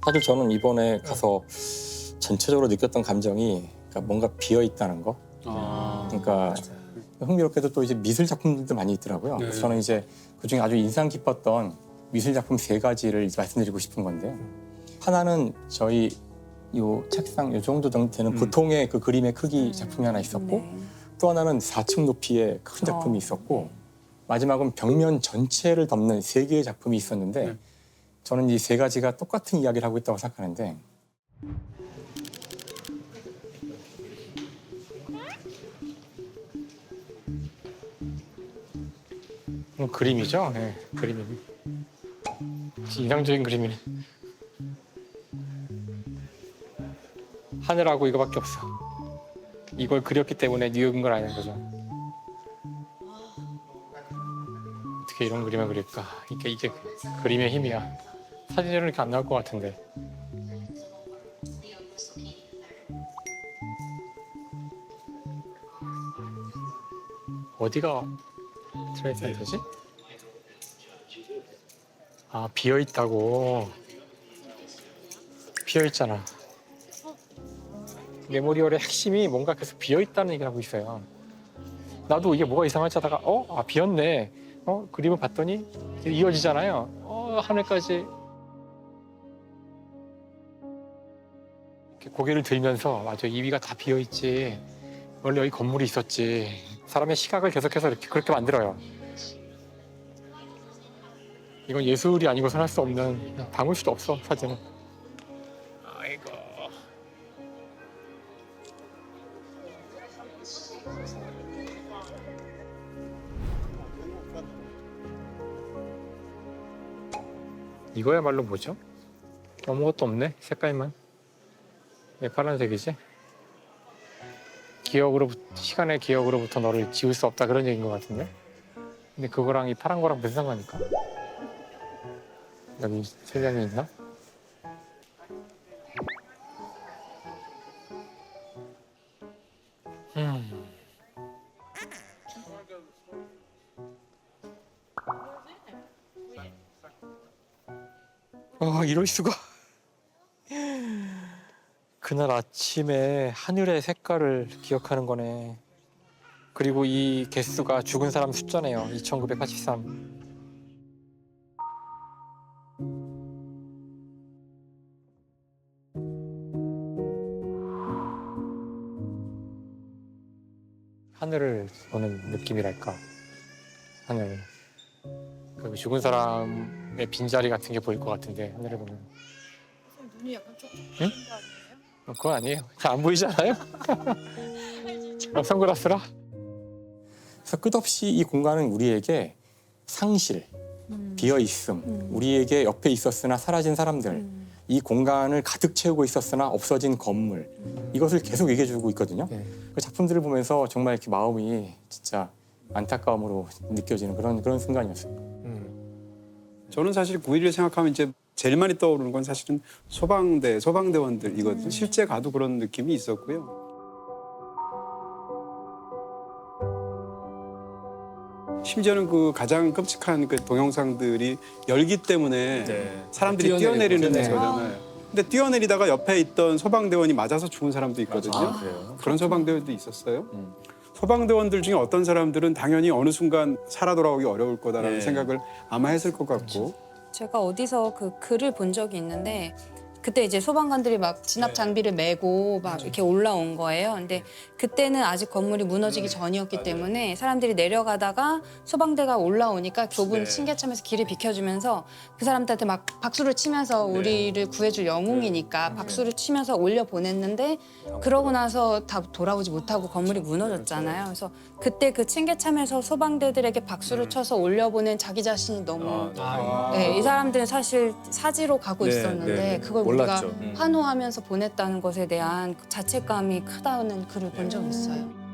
사실 저는 이번에 가서 전체적으로 느꼈던 감정이 그러니까 뭔가 비어 있다는 거. 그러니까 흥미롭게도 또 이제 미술 작품들도 많이 있더라고요. 그래서 저는 이제 그중에 아주 인상 깊었던 미술 작품 3가지를 이제 말씀드리고 싶은 건데요. 하나는 저희 요 책상 요 정도 되는 보통의 그 그림의 크기 작품이 하나 있었고, 또 하나는 4층 높이의 큰 작품이 있었고, 마지막은 벽면 전체를 덮는 3개의 작품이 있었는데, 저는 이 3가지가 똑같은 이야기를 하고 있다고 생각하는데, 그림이죠? 네, 그림이네. 인상적인 그림이네. 하늘하고 이거밖에 없어. 이걸 그렸기 때문에 뉴욕인 걸 아는 거죠. 어떻게 이런 그림을 그릴까? 이게 그림의 힘이야. 사진으로 이렇게 안 나올 것 같은데. 어디가 트레이스해야 되지? 아, 비어 있다고. 비어 있잖아. 메모리얼의 핵심이 뭔가 계속 비어 있다는 얘기를 하고 있어요. 나도 이게 뭐가 이상하지 하다가 비었네. 그림을 봤더니 이어지잖아요. 하늘까지. 이렇게 고개를 들면서 맞아, 이 위가 다 비어 있지. 원래 여기 건물이 있었지. 사람의 시각을 계속해서 이렇게 그렇게 만들어요. 이건 예술이 아니고선 할 수 없는, 담을 수도 없어, 사진은. 아이고. 이거야말로 뭐죠? 아무것도 없네, 색깔만. 왜 파란색이지? 시간의 기억으로부터 너를 지울 수 없다, 그런 얘기인 것 같은데? 근데 그거랑 이 파란 거랑 무슨 상관일까? 여기 세장이 있나? 이럴 수가. 그날 아침에 하늘의 색깔을 기억하는 거네. 그리고 이 개수가 죽은 사람 숫자네요. 2983. 하늘을 보는 느낌이랄까. 하늘. 그 죽은 사람의 빈자리 같은 게 보일 것 같은데, 하늘을 보면. 눈이 약간 조금 응? 거 아니에요? 그건 아니에요. 안 보이잖아요? 선글라스라? 그래서 끝없이 이 공간은 우리에게 상실, 비어있음, 우리에게 옆에 있었으나 사라진 사람들, 이 공간을 가득 채우고 있었으나 없어진 건물, 이것을 계속 얘기해주고 있거든요. 네. 그 작품들을 보면서 정말 이렇게 마음이 진짜 안타까움으로 느껴지는 그런 순간이었어요. 저는 사실 9.11을 생각하면 이제 제일 많이 떠오르는 건 사실은 소방대원들이거든요. 실제 가도 그런 느낌이 있었고요. 심지어는 그 가장 끔찍한 그 동영상들이 열기 때문에 사람들이 뛰어내리는 거잖아요. 근데 뛰어내리다가 옆에 있던 소방대원이 맞아서 죽은 사람도 있거든요. 그런 소방대원도 있었어요. 소방대원들 중에 어떤 사람들은 당연히 어느 순간 살아 돌아오기 어려울 거다라는 생각을 아마 했을 것 같고. 제가 어디서 그 글을 본 적이 있는데 그때 이제 소방관들이 막 진압 장비를 메고 막 이렇게 올라온 거예요. 근데 그때는 아직 건물이 무너지기 전이었기 때문에 사람들이 내려가다가 소방대가 올라오니까 좁은 층계참에서 길을 비켜주면서 그 사람들한테 막 박수를 치면서 우리를 구해줄 영웅이니까 박수를 치면서 올려 보냈는데 그러고 나서 다 돌아오지 못하고 건물이 무너졌잖아요. 그래서 그때 그 층계참에서 소방대들에게 박수를 쳐서 올려보낸 자기 자신이 너무 이 사람들은 사실 사지로 가고 있었는데 그걸 우리가 환호하면서 보냈다는 것에 대한 그 자책감이 크다는 글을 본 적이 있어요.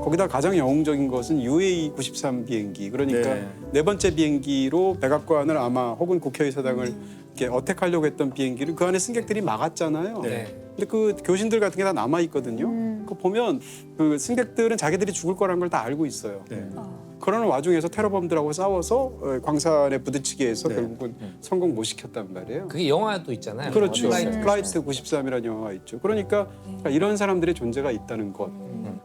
거기다 가장 영웅적인 것은 UA-93 비행기. 그러니까 네 번째 비행기로 백악관을 아마 혹은 국회의사당을 이렇게 어택하려고 했던 비행기를 그 안에 승객들이 막았잖아요. 근데 그 교신들 같은 게 다 남아 있거든요. 그 보면 그 승객들은 자기들이 죽을 거라는 걸 다 알고 있어요. 그러는 와중에서 테러범들하고 싸워서 광산에 부딪히게 해서 결국은 성공 못 시켰단 말이에요. 그게 영화도 있잖아요. 그렇죠. 플라이트. 플라이트 93이라는 영화가 있죠. 그러니까 이런 사람들의 존재가 있다는 것.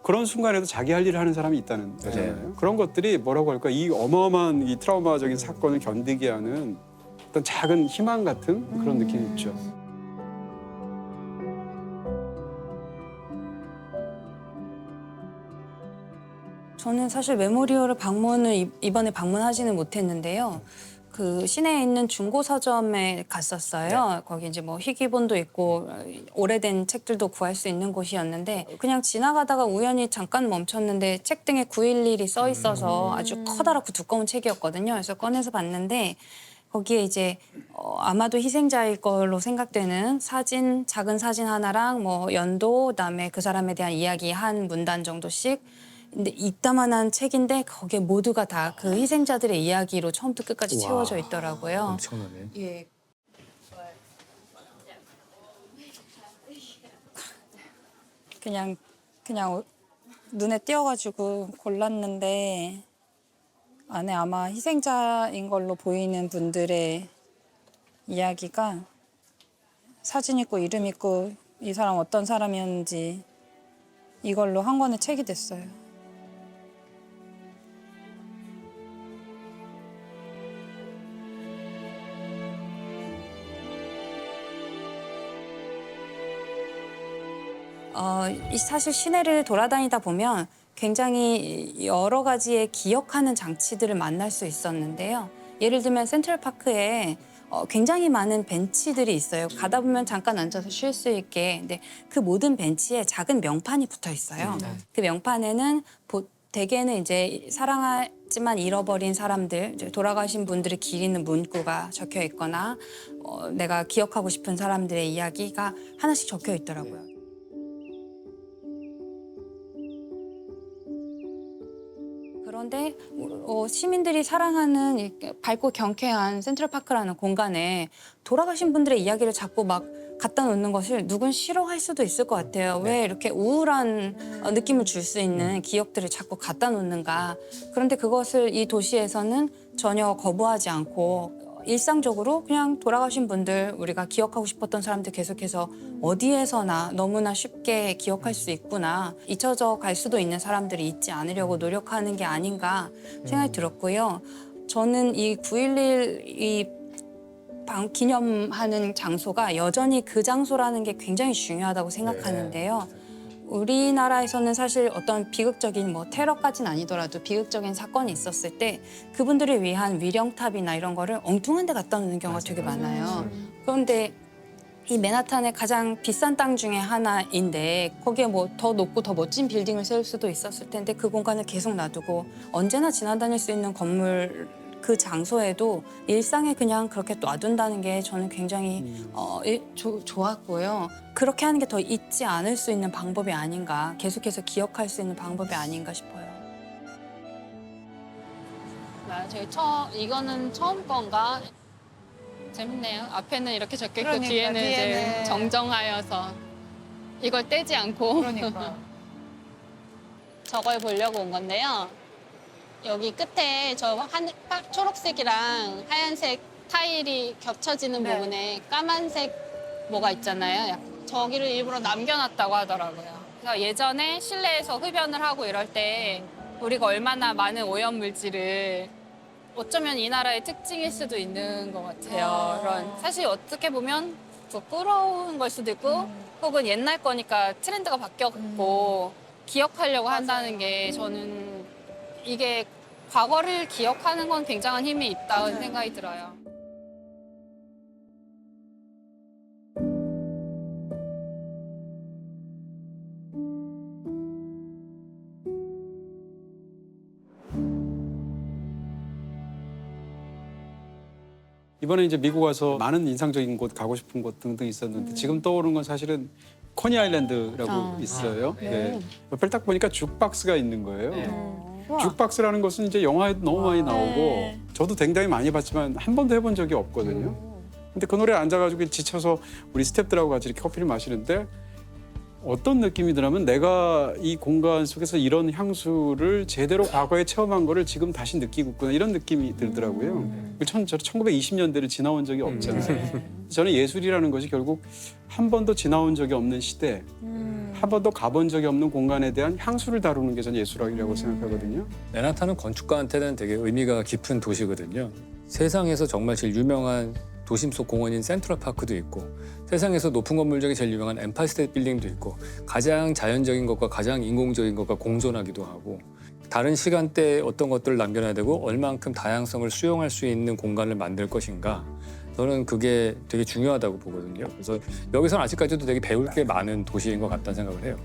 그런 순간에도 자기 할 일을 하는 사람이 있다는 거잖아요. 그런 것들이 뭐라고 할까? 이 어마어마한 이 트라우마적인 사건을 견디게 하는 어떤 작은 희망 같은 그런 느낌이 있죠. 저는 사실 메모리얼을 이번에 방문하지는 못했는데요. 그 시내에 있는 중고 서점에 갔었어요. 거기 이제 뭐 희귀본도 있고 오래된 책들도 구할 수 있는 곳이었는데 그냥 지나가다가 우연히 잠깐 멈췄는데 책 등에 911이 써 있어서 아주 커다랗고 두꺼운 책이었거든요. 그래서 꺼내서 봤는데 거기에 이제 아마도 희생자일 걸로 생각되는 사진, 작은 사진 하나랑 뭐 연도, 그다음에 그 사람에 대한 이야기 한 문단 정도씩. 근데 이따만한 책인데 거기에 모두가 다 그 희생자들의 이야기로 처음부터 끝까지 채워져 있더라고요. 엄청나네. 예. 그냥 눈에 띄어가지고 골랐는데 안에 아마 희생자인 걸로 보이는 분들의 이야기가 사진 있고 이름 있고 이 사람 어떤 사람이었는지 이걸로 한 권의 책이 됐어요. 사실 시내를 돌아다니다 보면 굉장히 여러 가지의 기억하는 장치들을 만날 수 있었는데요. 예를 들면 센트럴파크에 굉장히 많은 벤치들이 있어요. 가다 보면 잠깐 앉아서 쉴 수 있게. 근데 그 모든 벤치에 작은 명판이 붙어 있어요. 그 명판에는 대개는 이제 사랑하지만 잃어버린 사람들, 이제 돌아가신 분들을 기리는 문구가 적혀 있거나 내가 기억하고 싶은 사람들의 이야기가 하나씩 적혀 있더라고요. 그런데 시민들이 사랑하는 이렇게 밝고 경쾌한 센트럴파크라는 공간에 돌아가신 분들의 이야기를 자꾸 막 갖다 놓는 것을 누군 싫어할 수도 있을 것 같아요. 왜 이렇게 우울한 느낌을 줄 수 있는 기억들을 자꾸 갖다 놓는가. 그런데 그것을 이 도시에서는 전혀 거부하지 않고 일상적으로 그냥 돌아가신 분들, 우리가 기억하고 싶었던 사람들 계속해서 어디에서나 너무나 쉽게 기억할 수 있구나. 잊혀져 갈 수도 있는 사람들이 있지 않으려고 노력하는 게 아닌가 생각이 들었고요. 저는 이 9.11 기념하는 장소가 여전히 그 장소라는 게 굉장히 중요하다고 생각하는데요. 우리나라에서는 사실 어떤 비극적인 뭐 테러까지는 아니더라도 비극적인 사건이 있었을 때 그분들을 위한 위령탑이나 이런 거를 엉뚱한 데 갖다 놓는 경우가 되게 많아요. 그런데 이 맨하탄의 가장 비싼 땅 중에 하나인데 거기에 뭐 더 높고 더 멋진 빌딩을 세울 수도 있었을 텐데 그 공간을 계속 놔두고 언제나 지나다닐 수 있는 건물 그 장소에도 일상에 그냥 그렇게 놔둔다는 게 저는 굉장히 좋았고요. 그렇게 하는 게 더 잊지 않을 수 있는 방법이 아닌가, 계속해서 기억할 수 있는 방법이 아닌가 싶어요. 저희 이거는 처음 건가? 재밌네요. 앞에는 이렇게 적혀 있고 뒤에는 이제 정정하여서 이걸 떼지 않고 저걸 보려고 온 건데요. 여기 끝에 저 초록색이랑 하얀색 타일이 겹쳐지는 부분에 까만색 뭐가 있잖아요. 저기를 일부러 남겨놨다고 하더라고요. 그래서 예전에 실내에서 흡연을 하고 이럴 때 우리가 얼마나 많은 오염물질을 어쩌면 이 나라의 특징일 수도 있는 것 같아요. 그런 사실 어떻게 보면 부끄러운 걸 수도 있고 혹은 옛날 거니까 트렌드가 바뀌었고 기억하려고 한다는 게 저는 이게 과거를 기억하는 건 굉장한 힘이 있다는 생각이 들어요. 이번에 이제 미국 와서 많은 인상적인 곳 가고 싶은 곳 등등 있었는데 지금 떠오르는 건 사실은 코니 아일랜드라고 있어요. 네. 옆에 딱 보니까 죽박스가 있는 거예요. 죽박스라는 것은 이제 영화에도 너무 많이 나오고 저도 굉장히 많이 봤지만 한 번도 해본 적이 없거든요. 근데 그 노래에 앉아가지고 지쳐서 우리 스태프들하고 같이 이렇게 커피를 마시는데 어떤 느낌이 드냐면 내가 이 공간 속에서 이런 향수를 제대로 과거에 체험한 거를 지금 다시 느끼고 있구나 이런 느낌이 들더라고요. 저 1920년대를 지나온 적이 없잖아요. 저는 예술이라는 것이 결국 한 번도 지나온 적이 없는 시대, 한 번도 가본 적이 없는 공간에 대한 향수를 다루는 게 저는 예술학이라고 생각하거든요. 맨하탄은 건축가한테는 되게 의미가 깊은 도시거든요. 세상에서 정말 제일 유명한 도심 속 공원인 센트럴파크도 있고 세상에서 높은 건물 중에 제일 유명한 엠파이어 스테이트 빌딩도 있고 가장 자연적인 것과 가장 인공적인 것과 공존하기도 하고 다른 시간대에 어떤 것들을 남겨놔야 되고 얼만큼 다양성을 수용할 수 있는 공간을 만들 것인가 저는 그게 되게 중요하다고 보거든요. 그래서 여기서는 아직까지도 되게 배울 게 많은 도시인 것 같다는 생각을 해요.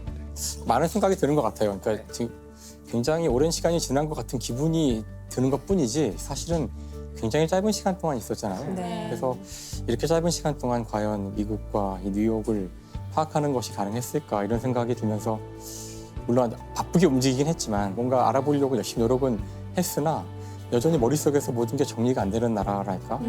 많은 생각이 드는 것 같아요. 그러니까 지금 굉장히 오랜 시간이 지난 것 같은 기분이 드는 것뿐이지 사실은 굉장히 짧은 시간 동안 있었잖아요. 네. 그래서 이렇게 짧은 시간 동안 과연 미국과 이 뉴욕을 파악하는 것이 가능했을까 이런 생각이 들면서 물론 바쁘게 움직이긴 했지만 뭔가 알아보려고 열심히 노력은 했으나 여전히 머릿속에서 모든 게 정리가 안 되는 나라랄까